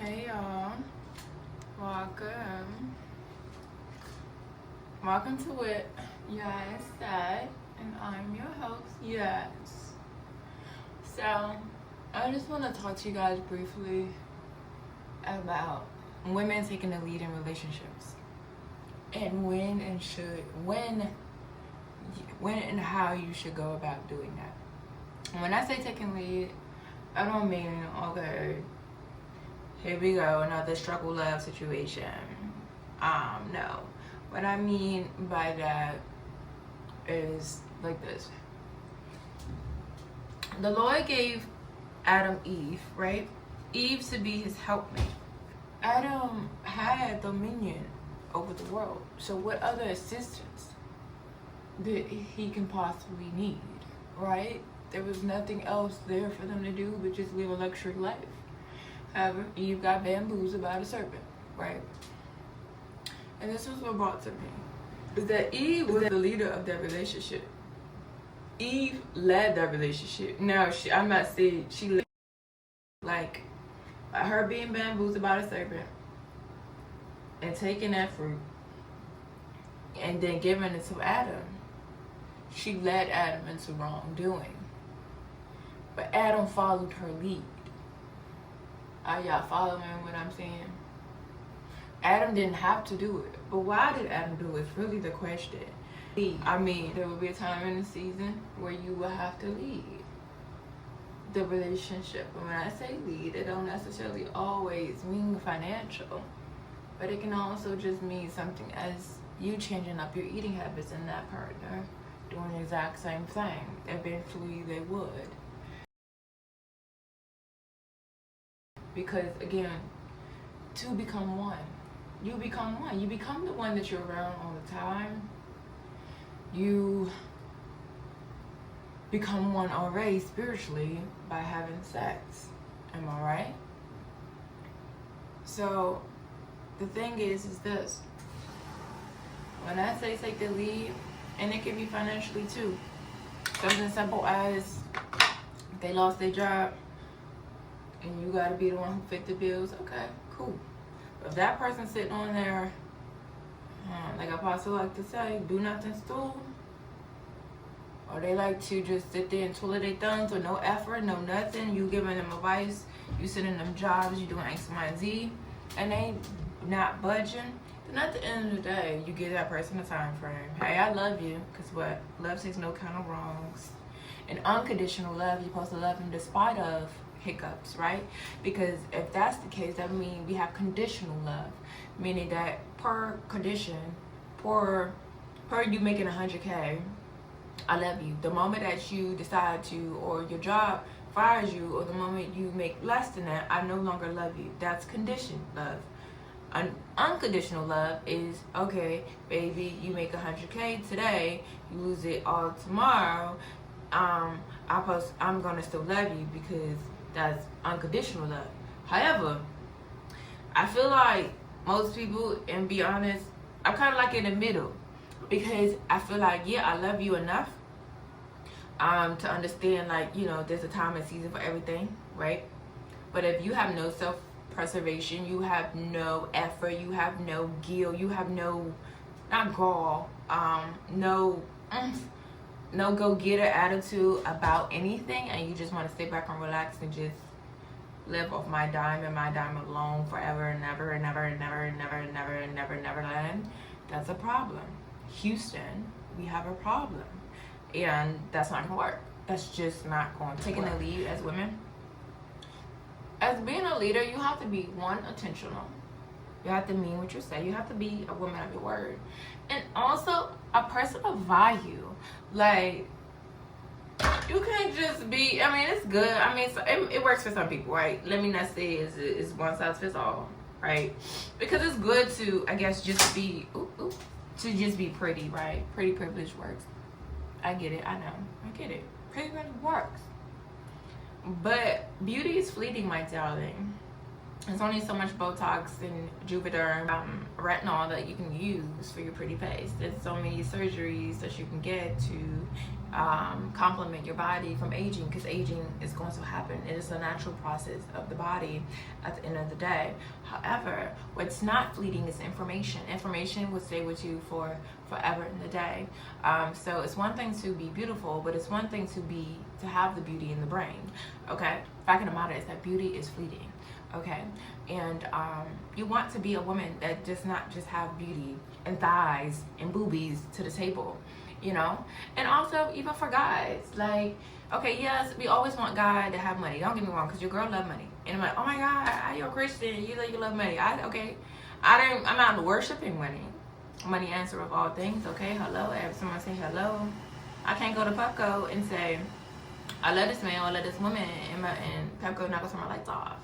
Hey y'all, welcome. Welcome to it. Yes, that, and I'm your host. Yes. So, I just want to talk to you guys briefly about women taking the lead in relationships, and when and how you should go about doing that. When I say taking lead, I don't mean okay. Here we go, another struggle love situation. No. What I mean by that is like this. The Lord gave Adam Eve, right? Eve to be his helpmate. Adam had dominion over the world. So what other assistance that he can possibly need, right? There was nothing else there for them to do but just live a luxury life. However, Eve got bamboozled by the serpent, right? And this was what brought to me. Is that Eve was the leader of that relationship. Eve led that relationship. Now, I'm not saying she led, like, her being bamboozled by the serpent and taking that fruit and then giving it to Adam. She led Adam into wrongdoing. But Adam followed her lead. Are y'all following what I'm saying? Adam didn't have to do it. But why did Adam do it? It's really the question. I mean, there will be a time in the season where you will have to lead the relationship. And when I say lead, it don't necessarily always mean financial. But it can also just mean something as you changing up your eating habits and that partner doing the exact same thing. Eventually they would. Because again, two become one. You become one. You become the one that you're around all the time. You become one already spiritually by having sex. Am I right? So the thing is this. When I say take the lead, and it can be financially too. Something simple as they lost their job and you gotta be the one who fit the bills. Okay, cool. But if that person sitting on there, like Apostle like to say, do nothing stool, or they like to just sit there and twiddle their thumbs with no effort, no nothing, you giving them advice, you sending them jobs, you doing X, Y, and Z, and they not budging, then at the end of the day, you give that person a time frame. Hey, I love you, because what? Love takes no kind of wrongs. And unconditional love, you're supposed to love them despite of hiccups, right? Because if that's the case, that means we have conditional love, meaning that per condition, per you making 100K, I love you. The moment that you decide to, or your job fires you, or the moment you make less than that, I no longer love you. That's conditioned love. Unconditional love is, okay, baby, you make 100K today, you lose it all tomorrow, I'm gonna still love you because that's unconditional love. However, I feel like most people, and be honest, I'm kind of like in the middle, because I feel like, yeah, I love you enough to understand, like, you know, there's a time and season for everything, right? But if you have no self-preservation, you have no effort, you have no guilt, you have no, not gall, no go-getter attitude about anything, and you just want to sit back and relax and just live off my dime and my dime alone forever and never and never and never and never and never and never and never land, that's a problem. Houston, we have a problem, and that's not gonna work. That's just not going to taking the lead as women. As being a leader, you have to be one, intentional. You have to mean what you say. You have to be a woman of your word, and also a person of value. Like, you can't just be, I mean, it's good. I mean, it works for some people, right? Let me not say it's one size fits all, right? Because it's good to, I guess, just be, to just be pretty, right? Pretty privilege works. I get it. I know. I get it. Pretty privilege works. But beauty is fleeting, my darling. There's only so much Botox and Juvederm, retinol that you can use for your pretty face. There's so many surgeries that you can get to complement your body from aging, because aging is going to happen. It is a natural process of the body at the end of the day. However, what's not fleeting is information. Information will stay with you for forever in the day. So it's one thing to be beautiful, but it's one thing to have the beauty in the brain. Okay, fact of the matter is that beauty is fleeting. Okay, and you want to be a woman that does not just have beauty and thighs and boobies to the table, you know. And also, even for guys, like, okay, yes, we always want God to have money. Don't get me wrong, because your girl love money. And I'm like, oh my God, you're a Christian, you love money. I'm not worshiping money. Money answer of all things. Okay, hello. Every someone say hello. I can't go to Pepco and say I love this man or I love this woman, and Pepco not gonna turn my lights off.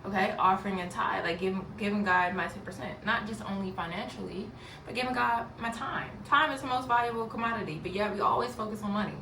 Okay, offering and tithe, like giving God my 10%, not just only financially, but giving God my time. Time is the most valuable commodity, but yeah, we always focus on money.